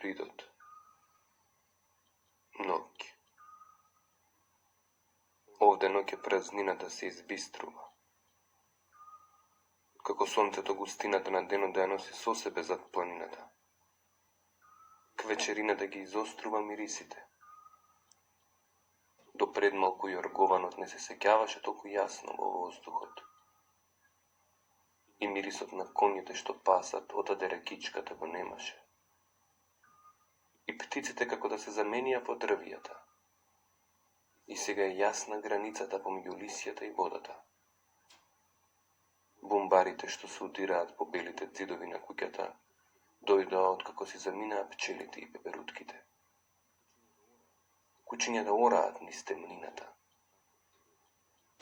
ридот. Ноќ. Овде ноќе празнината се избиструва. Како сонцето густината на денот да ја носи со себе зад планината. К вечерината ги изострува мирисите. До пред малку јоргованот не се сеќаваше толку јасно во воздухот. И мирисот на конјите што пасат одаде рекичката го немаше. И птиците како да се заменија во дрвијата. И сега е јасна границата помеѓу лисјата и водата. Бумбарите што се удираат по белите ѕидови на куќата, дојдоа откако си заминаа пчелите и пеперутките. Кучињата ораат низ темнината.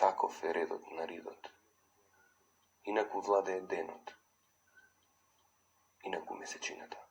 Таков е редот на ридот. Инаку владее денот. Инаку месечината.